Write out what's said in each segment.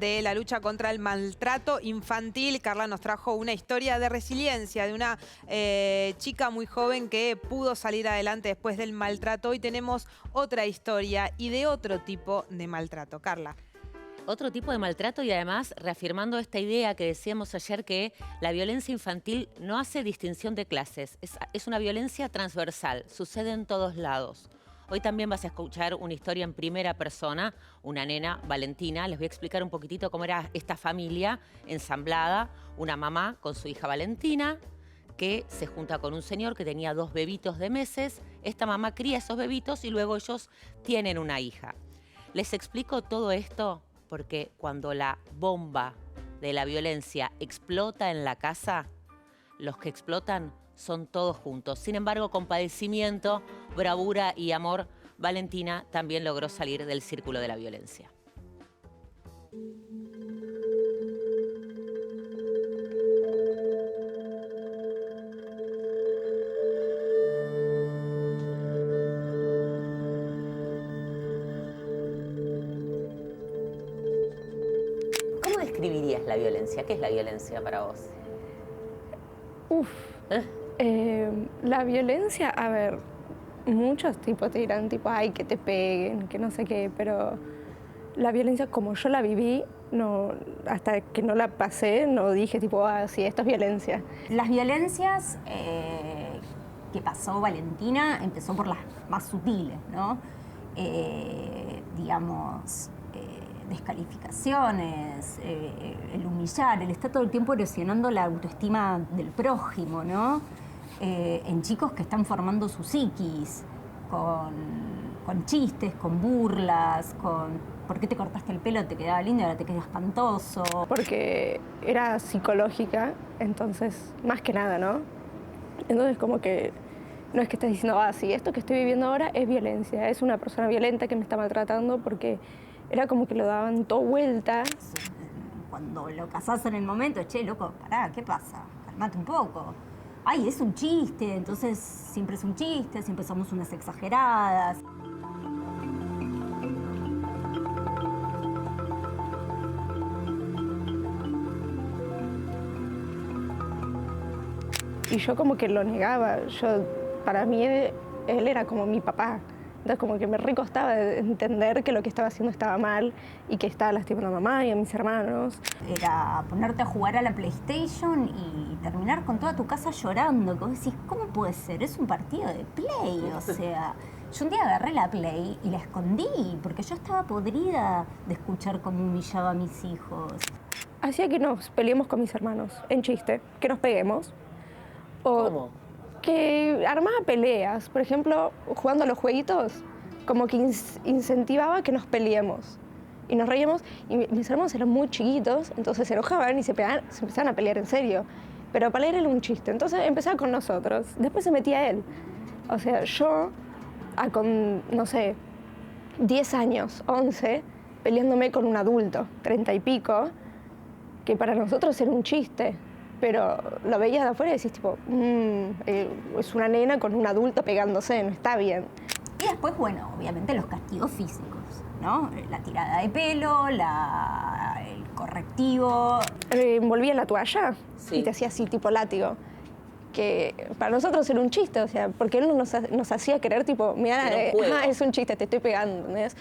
de la lucha contra el maltrato infantil. Carla nos trajo una historia de resiliencia de una chica muy joven que pudo salir adelante después del maltrato. Hoy tenemos otra historia y de otro tipo de maltrato. Carla. Otro tipo de maltrato y además reafirmando esta idea que decíamos ayer que la violencia infantil no hace distinción de clases, es una violencia transversal, sucede en todos lados. Hoy también vas a escuchar una historia en primera persona, una nena, Valentina. Les voy a explicar un poquitito cómo era esta familia ensamblada, una mamá con su hija Valentina, que se junta con un señor que tenía 2 bebitos de meses. Esta mamá cría esos bebitos y luego ellos tienen una hija. Les explico todo esto porque cuando la bomba de la violencia explota en la casa, los que explotan son todos juntos. Sin embargo, con padecimiento, bravura y amor, Valentina también logró salir del círculo de la violencia. ¿Cómo describirías la violencia? ¿Qué es la violencia para vos? La violencia, a ver, muchos tipos te dirán, tipo, ay, que te peguen, que no sé qué, pero la violencia como yo la viví, no, hasta que no la pasé, no dije, tipo, ah, sí, esto es violencia. Las violencias que pasó Valentina empezó por las más sutiles, ¿no? Descalificaciones, el humillar, el estar todo el tiempo erosionando la autoestima del prójimo, ¿no? En chicos que están formando su psiquis, con chistes, con burlas, con ¿por qué te cortaste el pelo? Te quedaba lindo y ahora te queda espantoso. Porque era psicológica, entonces, más que nada, ¿no? Entonces como que no es que estés diciendo, ah, sí, esto que estoy viviendo ahora es violencia, es una persona violenta que me está maltratando, porque era como que lo daban todo vuelta. Cuando lo casás en el momento, che, loco, pará, ¿qué pasa? Calmate un poco. Ay, es un chiste, entonces siempre es un chiste, siempre somos unas exageradas. Y yo como que lo negaba. Para mí él era como mi papá. Entonces como que me recostaba entender que lo que estaba haciendo estaba mal y que estaba lastimando a mamá y a mis hermanos. Era ponerte a jugar a la PlayStation y terminar con toda tu casa llorando. Que vos decís, ¿cómo puede ser? Es un partido de Play, o sea... Yo un día agarré la Play y la escondí porque yo estaba podrida de escuchar cómo humillaba a mis hijos. Hacía que nos peleemos con mis hermanos, en chiste, que nos peguemos. O ¿Cómo? que armaba peleas, por ejemplo, jugando a los jueguitos, como que incentivaba que nos peleemos. Y nos reíamos, y mis hermanos eran muy chiquitos, entonces se enojaban y se empezaban a pelear en serio. Pero para él era un chiste, entonces empezaba con nosotros, después se metía él. O sea, yo, con, no sé, 10 años, 11, peleándome con un adulto, 30 y pico, que para nosotros era un chiste. Pero lo veías de afuera y decís, tipo, es una nena con un adulto pegándose, no está bien. Y después, bueno, obviamente los castigos físicos, ¿no? La tirada de pelo, el correctivo. Envolvía la toalla Sí. y te hacía así, tipo látigo. Que para nosotros era un chiste, o sea, porque él nos hacía querer, tipo, mira, es un chiste, te estoy pegando, ¿entendés?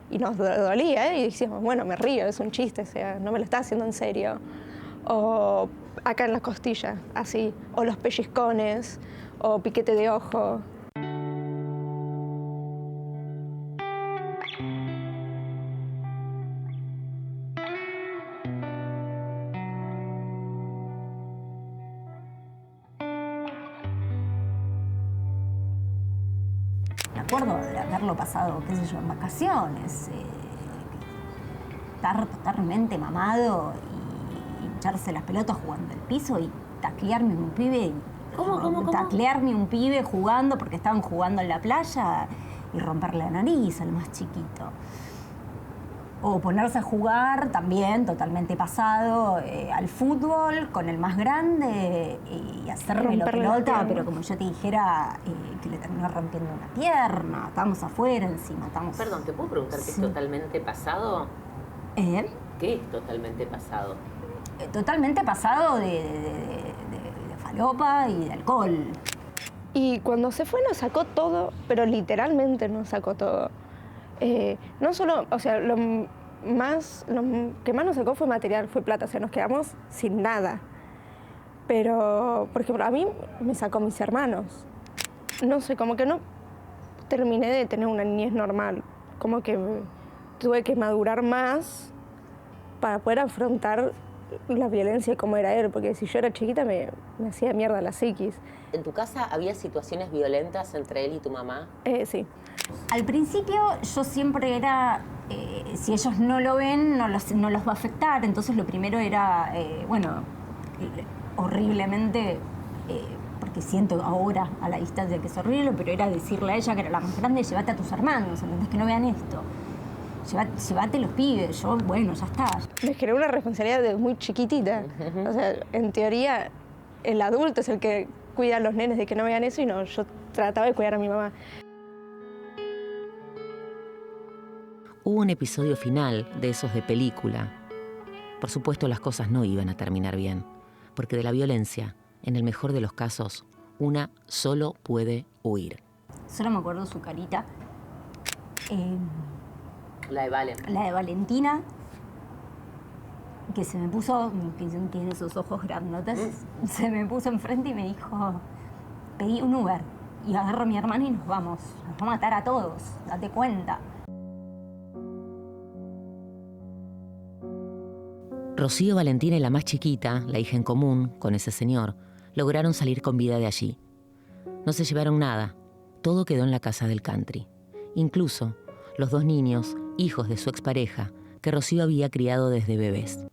Y nos dolía, y decíamos, bueno, me río, es un chiste, o sea, no me lo está haciendo en serio. O acá en las costillas, así, o los pellizcones, o piquete de ojo. Me acuerdo de haberlo pasado, qué sé yo, en vacaciones, estar totalmente mamado y hincharse las pelotas jugando al piso y taclearme un pibe. ¿Cómo? Taclearme un pibe jugando porque estaban jugando en la playa y romperle la nariz al más chiquito. O ponerse a jugar también, totalmente pasado, al fútbol con el más grande y hacerme la Romperle la pelota, pierna. pero como yo te dijera, que le terminó rompiendo una pierna. Estábamos afuera encima, estábamos... Perdón, ¿te puedo preguntar qué es Sí. totalmente pasado? ¿Eh? qué es totalmente pasado? Totalmente pasado de falopa y de alcohol. Y cuando se fue nos sacó todo, pero literalmente nos sacó todo. No solo, o sea, lo que más nos sacó fue material, fue plata, o sea, nos quedamos sin nada. Pero, por ejemplo, a mí me sacó mis hermanos. No sé, como que no terminé de tener una niñez normal. Como que tuve que madurar más para poder afrontar la violencia como era él, porque si yo era chiquita me hacía mierda la psiquis. ¿En tu casa había situaciones violentas entre él y tu mamá? Sí. Al principio yo siempre era, si ellos no lo ven, no los va a afectar. Entonces lo primero era, horriblemente, porque siento ahora a la distancia que es horrible, pero era decirle a ella que era la más grande, llévate a tus hermanos, ¿entendés? Que no vean esto. Llévate los pibes, yo, bueno, ya está. Me generó una responsabilidad de muy chiquitita. O sea, en teoría, el adulto es el que cuida a los nenes de que no vean eso y no, yo trataba de cuidar a mi mamá. Hubo un episodio final de esos de película. Por supuesto, las cosas no iban a terminar bien, porque de la violencia, en el mejor de los casos, una solo puede huir. Solo me acuerdo su carita. La de Valen. La de Valentina, que se me puso, que tiene esos ojos grandotes, se me puso enfrente y me dijo, pedí un Uber y agarro a mi hermano y nos vamos. Nos va a matar a todos, date cuenta. Rocío, Valentina y la más chiquita, la hija en común con ese señor, lograron salir con vida de allí. No se llevaron nada, todo quedó en la casa del country. Incluso los 2 niños, hijos de su expareja, que Rocío había criado desde bebés.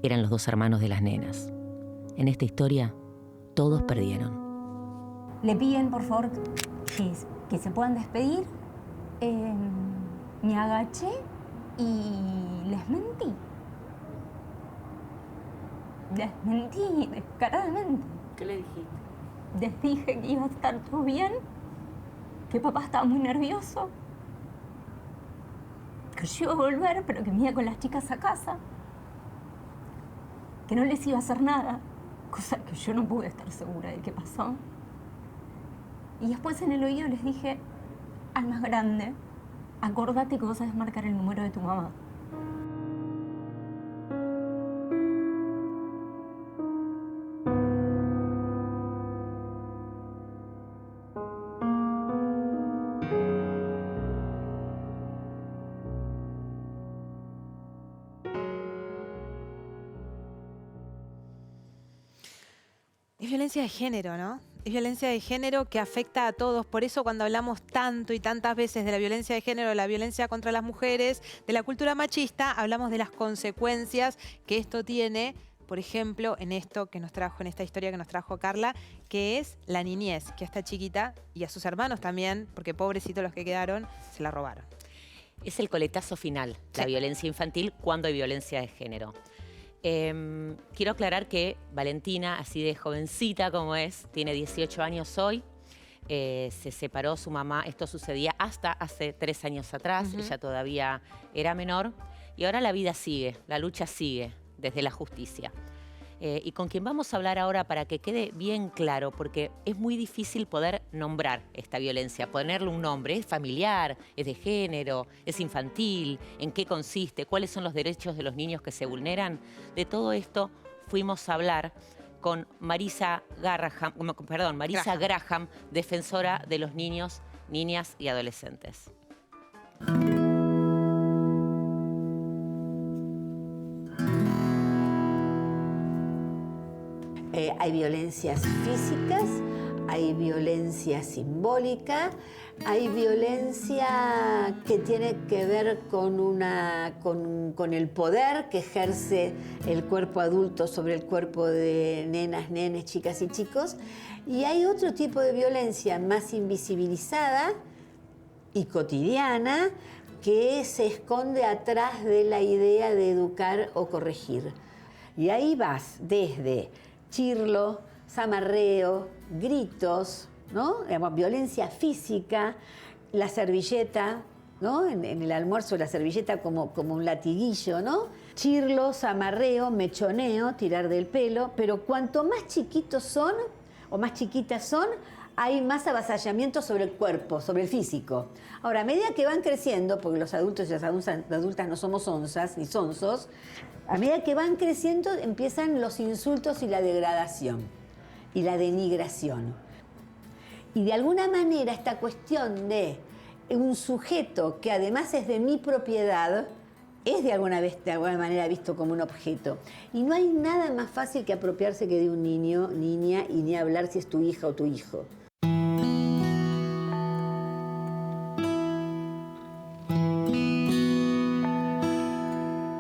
Eran los 2 hermanos de las nenas. En esta historia, todos perdieron. Le piden, por favor, que se puedan despedir. Me agaché y les mentí. Les mentí descaradamente. ¿Qué le dijiste? Les dije que iba a estar todo bien, que papá estaba muy nervioso, que yo iba a volver, pero que me iba con las chicas a casa, que no les iba a hacer nada, cosa que yo no pude estar segura de qué pasó. Y después en el oído les dije, al más grande, acordate que vos sabés marcar el número de tu mamá. Es violencia de género, ¿no? Es violencia de género que afecta a todos. Por eso cuando hablamos tanto y tantas veces de la violencia de género, de la violencia contra las mujeres, de la cultura machista, hablamos de las consecuencias que esto tiene, por ejemplo, en esto que nos trajo, en esta historia que nos trajo Carla, que es la niñez, que a esta chiquita y a sus hermanos también, porque pobrecitos los que quedaron, se la robaron. Es el coletazo final, la violencia infantil, cuando hay violencia de género. Quiero aclarar que Valentina, así de jovencita como es, tiene 18 años hoy, se separó su mamá, esto sucedía hasta hace 3 años atrás, ella todavía era menor, y ahora la vida sigue, la lucha sigue desde la justicia. Y con quien vamos a hablar ahora para que quede bien claro, porque es muy difícil poder nombrar esta violencia, ponerle un nombre. ¿Es familiar? ¿Es de género? ¿Es infantil? ¿En qué consiste? ¿Cuáles son los derechos de los niños que se vulneran? De todo esto fuimos a hablar con Marisa Graham, defensora de los niños, niñas y adolescentes. Hay violencias físicas, hay violencia simbólica, hay violencia que tiene que ver con el poder que ejerce el cuerpo adulto sobre el cuerpo de nenas, nenes, chicas y chicos. Y hay otro tipo de violencia más invisibilizada y cotidiana que se esconde atrás de la idea de educar o corregir. Y ahí vas desde chirlo, zamarreo, gritos, ¿no? Digamos, violencia física, la servilleta ¿no? En el almuerzo la servilleta como un latiguillo, ¿no? Chirlos, amarreo, mechoneo, tirar del pelo, pero cuanto más chiquitos son o más chiquitas son, hay más avasallamiento sobre el cuerpo, sobre el físico. Ahora, a medida que van creciendo, porque los adultos y las adultas no somos onzas ni sonsos, a medida que van creciendo empiezan los insultos y la degradación y la denigración. Y de alguna manera esta cuestión de un sujeto que además es de mi propiedad es de alguna manera visto como un objeto. Y no hay nada más fácil que apropiarse que de un niño, niña, y ni hablar si es tu hija o tu hijo.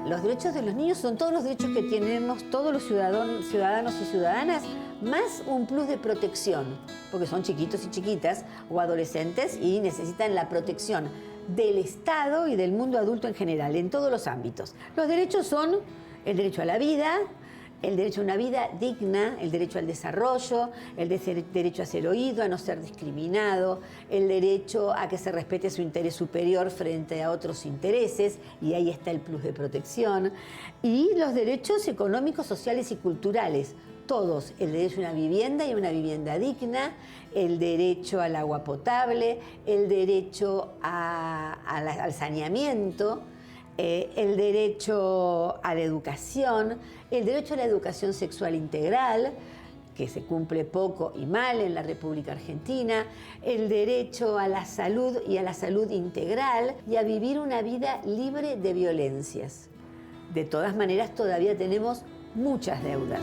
Los derechos de los niños son todos los derechos que tenemos todos los ciudadanos y ciudadanas, más un plus de protección, porque son chiquitos y chiquitas o adolescentes y necesitan la protección del Estado y del mundo adulto en general, en todos los ámbitos. Los derechos son el derecho a la vida, el derecho a una vida digna, el derecho al desarrollo, el derecho a ser oído, a no ser discriminado, el derecho a que se respete su interés superior frente a otros intereses, y ahí está el plus de protección, y los derechos económicos, sociales y culturales, todos, el derecho a una vivienda y una vivienda digna, el derecho al agua potable, el derecho al saneamiento, el derecho a la educación, el derecho a la educación sexual integral, que se cumple poco y mal en la República Argentina, el derecho a la salud y a la salud integral y a vivir una vida libre de violencias. De todas maneras, todavía tenemos muchas deudas.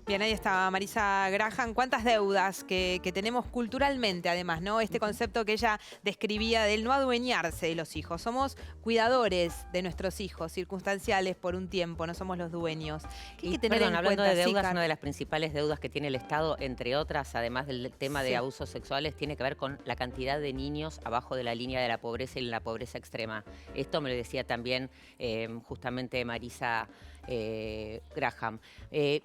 Bien, ahí está Marisa Graham. ¿Cuántas deudas que tenemos culturalmente, además, ¿no? Este concepto que ella describía del no adueñarse de los hijos. Somos cuidadores de nuestros hijos, circunstanciales por un tiempo, no somos los dueños. ¿Qué hay que tener en hablando cuenta, de deudas, sí, una de las principales deudas que tiene el Estado, entre otras, además del tema de abusos sexuales, tiene que ver con la cantidad de niños abajo de la línea de la pobreza y la pobreza extrema. Esto me lo decía también justamente Marisa Graham.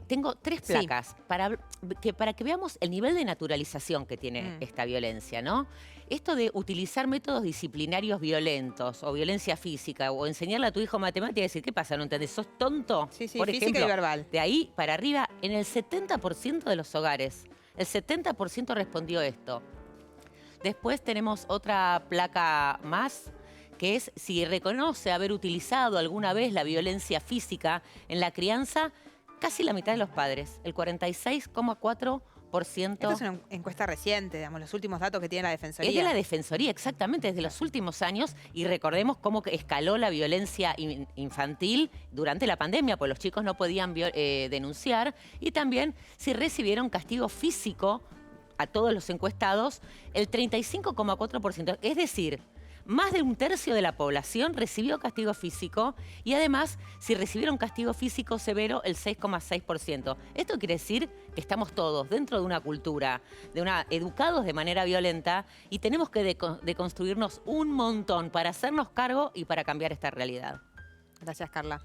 Tengo tres placas para que veamos el nivel de naturalización que tiene esta violencia, ¿no? Esto de utilizar métodos disciplinarios violentos o violencia física o enseñarle a tu hijo matemática y decir, ¿qué pasa? ¿No entendés? ¿Sos tonto? Sí, Por física ejemplo, y verbal. de ahí para arriba, en el 70% de los hogares, el 70% respondió esto. Después tenemos otra placa más, que es si reconoce haber utilizado alguna vez la violencia física en la crianza, casi la mitad de los padres, el 46,4%. Esta es una encuesta reciente, digamos, los últimos datos que tiene la Defensoría. Es de la Defensoría, exactamente, desde los últimos años, y recordemos cómo que escaló la violencia infantil durante la pandemia, pues los chicos no podían denunciar, y también si recibieron castigo físico a todos los encuestados, el 35,4%, es decir, más de un tercio de la población recibió castigo físico y además, si recibieron castigo físico severo, el 6,6%. Esto quiere decir que estamos todos dentro de una cultura, educados de manera violenta y tenemos que deconstruirnos un montón para hacernos cargo y para cambiar esta realidad. Gracias, Carla.